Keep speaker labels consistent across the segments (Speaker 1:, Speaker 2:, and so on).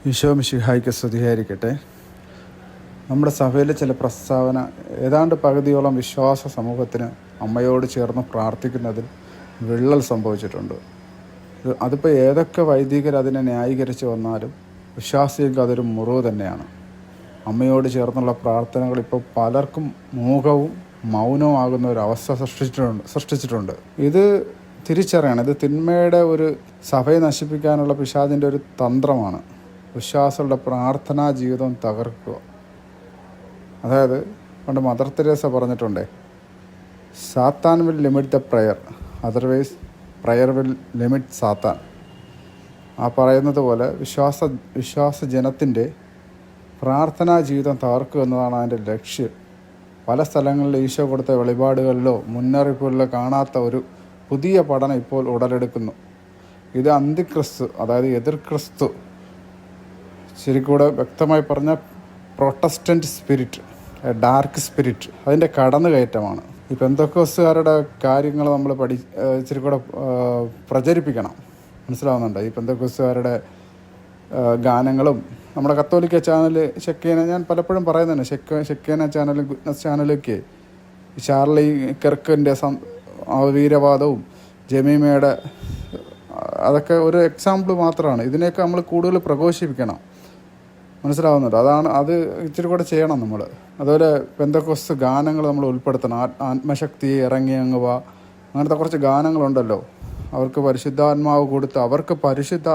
Speaker 1: ഈശോ മിശിഹായ്ക്ക് സ്തുതിയായിരിക്കട്ടെ. നമ്മുടെ സഭയിലെ ചില പ്രസ്താവന ഏതാണ്ട് പകുതിയോളം വിശ്വാസ സമൂഹത്തിന് അമ്മയോട് ചേർന്ന് പ്രാർത്ഥിക്കുന്നതിൽ വിള്ളൽ സംഭവിച്ചിട്ടുണ്ട്. അതിപ്പോൾ ഏതൊക്കെ വൈദികർ അതിനെ ന്യായീകരിച്ച് വന്നാലും വിശ്വാസികൾക്ക് അതൊരു മുറിവ് തന്നെയാണ്. അമ്മയോട് ചേർന്നുള്ള പ്രാർത്ഥനകൾ ഇപ്പോൾ പലർക്കും മൂകവും മൗനവും ആകുന്ന ഒരു അവസ്ഥ സൃഷ്ടിച്ചിട്ടുണ്ട്. ഇത് തിരിച്ചറിയണം. ഇത് തിന്മയുടെ ഒരു സഭയെ നശിപ്പിക്കാനുള്ള പിശാചിൻ്റെ ഒരു തന്ത്രമാണ്. വിശ്വാസികളുടെ പ്രാർത്ഥനാ ജീവിതം തകർക്കുക. അതായത് പണ്ട് മദർ തെരേസ പറഞ്ഞിട്ടുണ്ടേ, Satan will limit the prayer, otherwise prayer will limit Satan. ആ പറയുന്നത് പോലെ വിശ്വാസ ജനത്തിൻ്റെ പ്രാർത്ഥനാ ജീവിതം തകർക്കുക എന്നതാണ് അതിൻ്റെ ലക്ഷ്യം. പല സ്ഥലങ്ങളിൽ ഈശോ കൊടുത്ത വെളിപാടുകളിലോ മുന്നറിയിപ്പുകളിലോ കാണാത്ത ഒരു പുതിയ പഠനം ഇപ്പോൾ ഉടലെടുക്കുന്നു. ഇത് അന്തിക്രിസ്തു, അതായത് എതിർ ക്രിസ്തു, ശരിക്കൂടെ വ്യക്തമായി പറഞ്ഞ പ്രൊട്ടസ്റ്റൻ്റ് സ്പിരിറ്റ്, ഡാർക്ക് സ്പിരിറ്റ്, അതിൻ്റെ കടന്നുകയറ്റമാണ്. ഈ പെന്തക്കോസ്തുകാരുടെ കാര്യങ്ങൾ നമ്മൾ ഇച്ചിരി കൂടെ പ്രചരിപ്പിക്കണം. മനസ്സിലാവുന്നുണ്ട്? ഈ പെന്തക്കോസ്തുകാരുടെ ഗാനങ്ങളും നമ്മുടെ കത്തോലിക്ക ചാനൽ ഷെക്കേന, ഞാൻ പലപ്പോഴും പറയുന്നുണ്ട്, ഷെക്കേന ചാനലും ഗുഡ്നസ് ചാനലൊക്കെ ചാർലി കെർക്കിൻ്റെ വീരവാദവും ജമീമയുടെ അതൊക്കെ ഒരു എക്സാമ്പിൾ മാത്രമാണ്. ഇതിനെയൊക്കെ നമ്മൾ കൂടുതൽ പ്രഘോഷിപ്പിക്കണം. മനസ്സിലാവുന്നുണ്ട്? അത് ഇച്ചിരി കൂടെ ചെയ്യണം നമ്മൾ. അതുപോലെ പെന്തക്കോസ്ത് ഗാനങ്ങൾ നമ്മൾ ഉൾപ്പെടുത്തണം. ആത്മശക്തി ഇറങ്ങി അങ്ങ് വാ, അങ്ങനത്തെ കുറച്ച് ഗാനങ്ങളുണ്ടല്ലോ. അവർക്ക് പരിശുദ്ധാത്മാവ് കൊടുത്ത്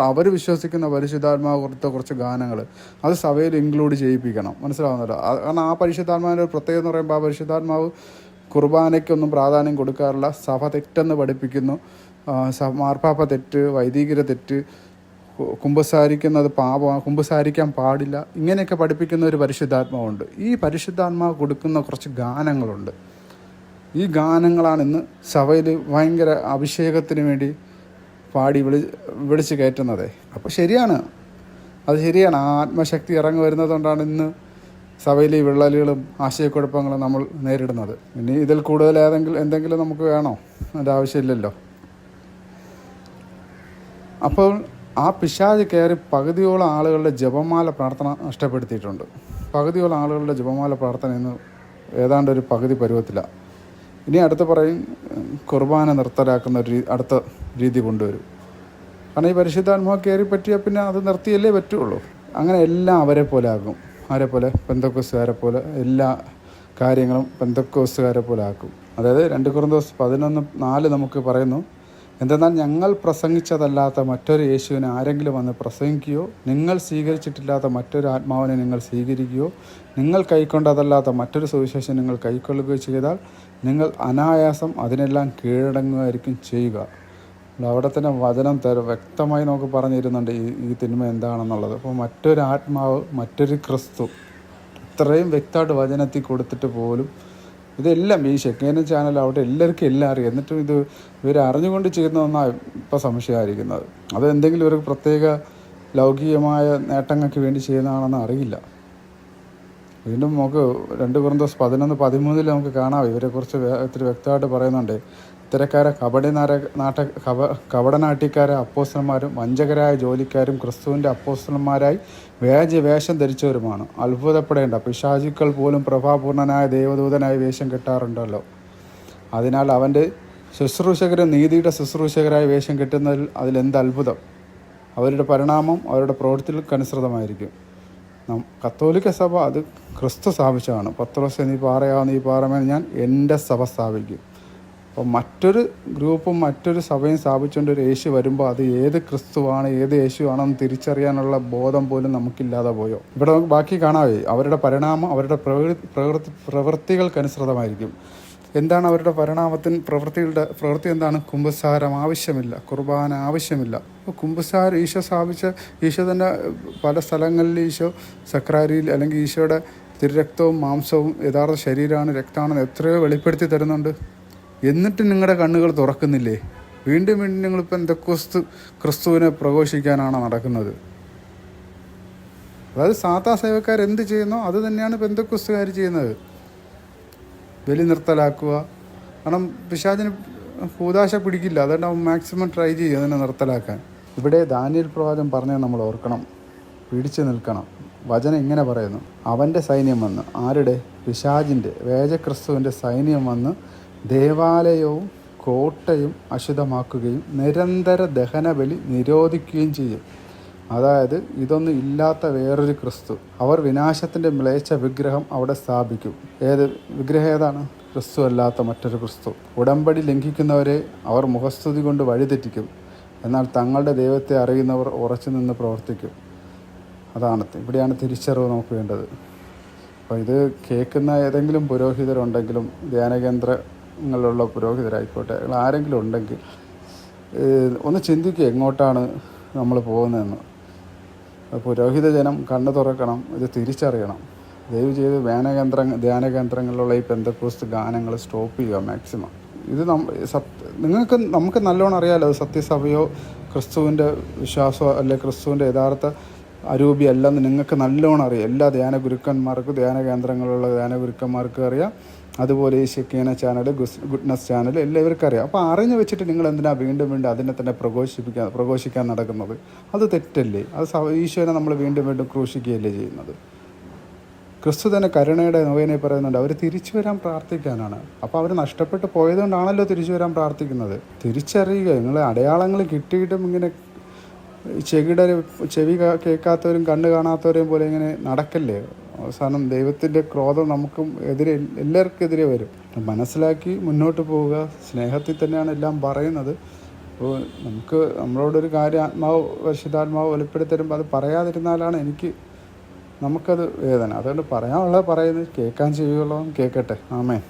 Speaker 1: അവർ വിശ്വസിക്കുന്ന പരിശുദ്ധാത്മാവ് കൊടുത്ത കുറച്ച് ഗാനങ്ങൾ അത് സഭയിൽ ഇൻക്ലൂഡ് ചെയ്യിപ്പിക്കണം. മനസ്സിലാവുന്നുണ്ടോ? കാരണം ആ പരിശുദ്ധാത്മാവിൻ്റെ ഒരു പ്രത്യേകത എന്ന് പറയുമ്പോൾ ആ പരിശുദ്ധാത്മാവ് കുർബാനയ്ക്കൊന്നും പ്രാധാന്യം കൊടുക്കാറില്ല. സഭ തെറ്റെന്ന് പഠിപ്പിക്കുന്നു. മാർപ്പാപ്പ തെറ്റ്, വൈദികര തെറ്റ്, കുമ്പസാരിക്കുന്നത് പാപമാണ്, കുമ്പസാരിക്കാൻ പാടില്ല, ഇങ്ങനെയൊക്കെ പഠിപ്പിക്കുന്ന ഒരു പരിശുദ്ധാത്മാവുണ്ട്. ഈ പരിശുദ്ധാത്മാവ് കൊടുക്കുന്ന കുറച്ച് ഗാനങ്ങളുണ്ട്. ഈ ഗാനങ്ങളാണ് ഇന്ന് സഭയിൽ ഭയങ്കര അഭിഷേകത്തിന് വേണ്ടി പാടി വിളിച്ച് കയറ്റുന്നത്. അപ്പോൾ അത് ശരിയാണ്. ആ ആത്മശക്തി ഇറങ്ങി വരുന്നതുകൊണ്ടാണ് ഇന്ന് സഭയിൽ ഈ വിള്ളലുകളും ആശയക്കുഴപ്പങ്ങളും നമ്മൾ നേരിടുന്നത്. ഇനി ഇതിൽ കൂടുതൽ എന്തെങ്കിലും നമുക്ക് വേണോ? അതിൻ്റെ ആവശ്യമില്ലല്ലോ. അപ്പോൾ ആ പിശാച് കയറി പകുതിയോളം ആളുകളുടെ ജപമാല പ്രാർത്ഥന നഷ്ടപ്പെടുത്തിയിട്ടുണ്ട്. പകുതിയോളം ആളുകളുടെ ജപമാല പ്രാർത്ഥന ഇന്ന് ഏതാണ്ട് ഒരു പകുതി പരുവത്തിലാണ്. ഇനി അടുത്ത് പറയും കുർബാന നിർത്തലാക്കുന്ന അടുത്ത രീതി കൊണ്ടുവരും. കാരണം ഈ പരിശുദ്ധാത്മാവ് കയറി പറ്റിയാൽ പിന്നെ അത് നിർത്തിയല്ലേ പറ്റുള്ളൂ. അങ്ങനെ എല്ലാം അവരെ പോലെ ആക്കും. ആരെ പോലെ? പെന്തക്കോസ്തുകാരെ പോലെ. എല്ലാ കാര്യങ്ങളും പെന്തക്കോസ്തുകാരെ പോലെ ആക്കും. അതായത് 2 കൊരിന്തോസ് 11:4 നമുക്ക് പറയുന്നു, എന്തെന്നാൽ ഞങ്ങൾ പ്രസംഗിച്ചതല്ലാത്ത മറ്റൊരു യേശുവിനെ ആരെങ്കിലും വന്ന് പ്രസംഗിക്കുകയോ നിങ്ങൾ സ്വീകരിച്ചിട്ടില്ലാത്ത മറ്റൊരു ആത്മാവിനെ നിങ്ങൾ സ്വീകരിക്കുകയോ നിങ്ങൾ കൈക്കൊണ്ടതല്ലാത്ത മറ്റൊരു സുവിശേഷം നിങ്ങൾ കൈക്കൊള്ളുകയോ ചെയ്താൽ നിങ്ങൾ അനായാസം അതിനെല്ലാം കീഴടങ്ങുകയായിരിക്കും ചെയ്യുക. അവിടെ തന്നെ വചനം വ്യക്തമായി നമുക്ക് പറഞ്ഞിരുന്നുണ്ട് ഈ തിന്മ എന്താണെന്നുള്ളത്. അപ്പോൾ മറ്റൊരു ആത്മാവ്, മറ്റൊരു ക്രിസ്തു, ഇത്രയും വ്യക്തമായിട്ട് വചനത്തിൽ കൊടുത്തിട്ട് പോലും ഇതെല്ലാം ഈ ഷെക്കേന ചാനൽ അവിടെ എല്ലാവർക്കും എല്ലാം അറിയാം. എന്നിട്ടും ഇവർ അറിഞ്ഞുകൊണ്ട് ചെയ്യുന്നതെന്നാണ് ഇപ്പോൾ സംശയമായിരിക്കുന്നത്. അത് എന്തെങ്കിലും ഒരു പ്രത്യേക ലൗകികമായ നേട്ടങ്ങൾക്ക് വേണ്ടി ചെയ്യുന്നതാണെന്ന് അറിയില്ല. വീണ്ടും നമുക്ക് 2 കൊരിന്തോസ് 11:13 നമുക്ക് കാണാം. ഇവരെക്കുറിച്ച് ഇത്തിരി വ്യക്തമായിട്ട് പറയുന്നുണ്ട്. ഇത്തരക്കാരെ കപടനാട്യക്കാരെ അപ്പോസ്തലന്മാരും വഞ്ചകരായ ജോലിക്കാരും ക്രിസ്തുവിൻ്റെ അപ്പോസ്തലന്മാരായി വേഷം ധരിച്ചവരുമാണ്. അത്ഭുതപ്പെടേണ്ട, പിശാചുക്കൾ പോലും പ്രഭാപൂർണനായ ദൈവദൂതനായി വേഷം കെട്ടാറുണ്ടല്ലോ. അതിനാൽ അവൻ്റെ ശുശ്രൂഷകരും നീതിയുടെ ശുശ്രൂഷകരായി വേഷം കെട്ടുന്നതിൽ അതിലെന്ത് അത്ഭുതം. അവരുടെ പരിണാമം അവരുടെ പ്രവൃത്തികൾക്കനുസൃതമായിരിക്കും. കത്തോലിക്ക സഭ അത് ക്രിസ്തു സ്ഥാപിച്ചതാണ്. പത്രോസേ, നീ പാറയാവുന്ന ഈ പാറമേൽ ഞാൻ എൻ്റെ സഭ സ്ഥാപിക്കും. അപ്പോൾ മറ്റൊരു ഗ്രൂപ്പും മറ്റൊരു സഭയും സ്ഥാപിച്ചുകൊണ്ട് ഒരു യേശു വരുമ്പോൾ അത് ഏത് ക്രിസ്തുവാണ്, ഏത് യേശുവാണെന്ന് തിരിച്ചറിയാനുള്ള ബോധം പോലും നമുക്കില്ലാതെ പോയോ? ഇവിടെ നമുക്ക് ബാക്കി കാണാവേ. അവരുടെ പരിണാമം അവരുടെ പ്രവൃത്തികൾക്കനുസൃതമായിരിക്കും. എന്താണ് അവരുടെ പരിണാമത്തിന് പ്രവൃത്തി എന്താണ്? കുമ്പസാരം ആവശ്യമില്ല, കുർബാന ആവശ്യമില്ല. അപ്പോൾ കുമ്പസാരം ഈശോ തന്നെ പല സ്ഥലങ്ങളിൽ ഈശോ സക്രാരിയിൽ അല്ലെങ്കിൽ ഈശോയുടെ തിരുരക്തവും മാംസവും യഥാർത്ഥ ശരീരമാണ്, രക്തമാണെന്ന് എത്രയോ വെളിപ്പെടുത്തി തരുന്നുണ്ട്. എന്നിട്ട് നിങ്ങളുടെ കണ്ണുകൾ തുറക്കുന്നില്ലേ? വീണ്ടും നിങ്ങൾ ക്രിസ്തുവിനെ പ്രഘോഷിക്കാനാണ് നടക്കുന്നത്. അതായത് സാധാ സേവക്കാർ എന്ത് ചെയ്യുന്നോ അത് തന്നെയാണ് പെന്തക്കോസ്തുകാർ ചെയ്യുന്നത്. ബലി നിർത്തലാക്കുക. കാരണം പിശാചിന് കൂദാശ പിടിക്കില്ല. അതുകൊണ്ട് അവൻ മാക്സിമം ട്രൈ ചെയ്യും അതിനെ നിർത്തലാക്കാൻ. ഇവിടെ ദാനിയേൽ പ്രവാചകൻ പറഞ്ഞത് നമ്മൾ ഓർക്കണം. പിടിച്ചു നിൽക്കണം. വചനം ഇങ്ങനെ പറയുന്നു, അവൻ്റെ സൈന്യം വന്ന്, ആരുടെ? പിശാചിൻ്റെ വേജക്രിസ്തുവിൻ്റെ സൈന്യം വന്ന് ദേവാലയവും കോട്ടയും അശുദ്ധമാക്കുകയും നിരന്തര ദഹനബലി നിരോധിക്കുകയും ചെയ്യും. അതായത് ഇതൊന്നും ഇല്ലാത്ത വേറൊരു ക്രിസ്തു. അവർ വിനാശത്തിൻ്റെ മ്ലേച്ഛ വിഗ്രഹം അവിടെ സ്ഥാപിക്കും. വിഗ്രഹം ഏതാണ്? ക്രിസ്തു അല്ലാത്ത മറ്റൊരു ക്രിസ്തു. ഉടമ്പടി ലംഘിക്കുന്നവരെ അവർ മുഖസ്തുതി കൊണ്ട് വഴിതെറ്റിക്കും. എന്നാൽ തങ്ങളുടെ ദൈവത്തെ അറിയുന്നവർ ഉറച്ചു നിന്ന് പ്രവർത്തിക്കും. ഇവിടെയാണ് തിരിച്ചറിവ് നമുക്ക് വേണ്ടത്. അപ്പോൾ ഇത് കേൾക്കുന്ന ഏതെങ്കിലും പുരോഹിതരുണ്ടെങ്കിലും, ധ്യാനകേന്ദ്രങ്ങളിലുള്ള പുരോഹിതരായിക്കോട്ടെ, ആരെങ്കിലും ഉണ്ടെങ്കിൽ ഒന്ന് ചിന്തിക്കുക എങ്ങോട്ടാണ് നമ്മൾ പോകുന്നതെന്ന്. പുരോഹിത ജനം കണ്ണു തുറക്കണം, ഇത് തിരിച്ചറിയണം. ദയവ് ചെയ്ത് ധ്യാനകേന്ദ്രങ്ങളിലുള്ള ഈ പെന്തക്കോസ്ത് ഗാനങ്ങൾ സ്റ്റോപ്പ് ചെയ്യുക മാക്സിമം. ഇത് നമുക്ക് നല്ലോണം അറിയാമല്ലോ, അത് സത്യസഭയോ ക്രിസ്തുവിൻ്റെ വിശ്വാസമോ അല്ലെ ക്രിസ്തുവിൻ്റെ യഥാർത്ഥ അരൂപി അല്ലെന്ന് നിങ്ങൾക്ക് നല്ലോണം അറിയാം. എല്ലാ ധ്യാന കേന്ദ്രങ്ങളിലുള്ള ധ്യാന ഗുരുക്കന്മാർക്കും അറിയാം. അതുപോലെ ഈ ഷെക്കീന ചാനൽ, ഗുഡ്നസ് ചാനൽ എല്ലാവർക്കും അറിയാം. അപ്പോൾ അറിഞ്ഞു വെച്ചിട്ട് നിങ്ങൾ എന്തിനാണ് വീണ്ടും അതിനെ തന്നെ പ്രഘോഷിക്കാൻ നടക്കുന്നത്? അത് തെറ്റല്ലേ? അത് ഈശോനെ നമ്മൾ വീണ്ടും ക്രൂശിക്കുകയല്ലേ ചെയ്യുന്നത്? ക്രിസ്തു തന്നെ കരുണയുടെ നോവേനെ പറയുന്നുണ്ട്, അവർ തിരിച്ചു വരാൻ പ്രാർത്ഥിക്കാനാണ്. അപ്പോൾ അവർ നഷ്ടപ്പെട്ട് പോയതുകൊണ്ടാണല്ലോ തിരിച്ചു വരാൻ പ്രാർത്ഥിക്കുന്നത്. തിരിച്ചറിയുക. നിങ്ങൾ അടയാളങ്ങൾ കിട്ടിയിട്ടും ഇങ്ങനെ ചെവി കേൾക്കാത്തവരും കണ്ണ് കാണാത്തവരെയും പോലെ ഇങ്ങനെ നടക്കല്ലേ. അവസാനം ദൈവത്തിൻ്റെ ക്രോധം എല്ലാവർക്കും എതിരെ വരും. മനസ്സിലാക്കി മുന്നോട്ട് പോവുക. സ്നേഹത്തിൽ തന്നെയാണ് എല്ലാം പറയുന്നത്. അപ്പോൾ നമ്മളോടൊരു കാര്യം പരിശുദ്ധാത്മാവ് വെളിപ്പെടുത്തരുമ്പോൾ അത് പറയാതിരുന്നാലാണ് നമുക്കത് വേദന. അതുകൊണ്ട് പറയാനുള്ളത് പറയുന്നത്, കേൾക്കാൻ ചെവിയുള്ളവൻ കേൾക്കട്ടെ. ആമേൻ.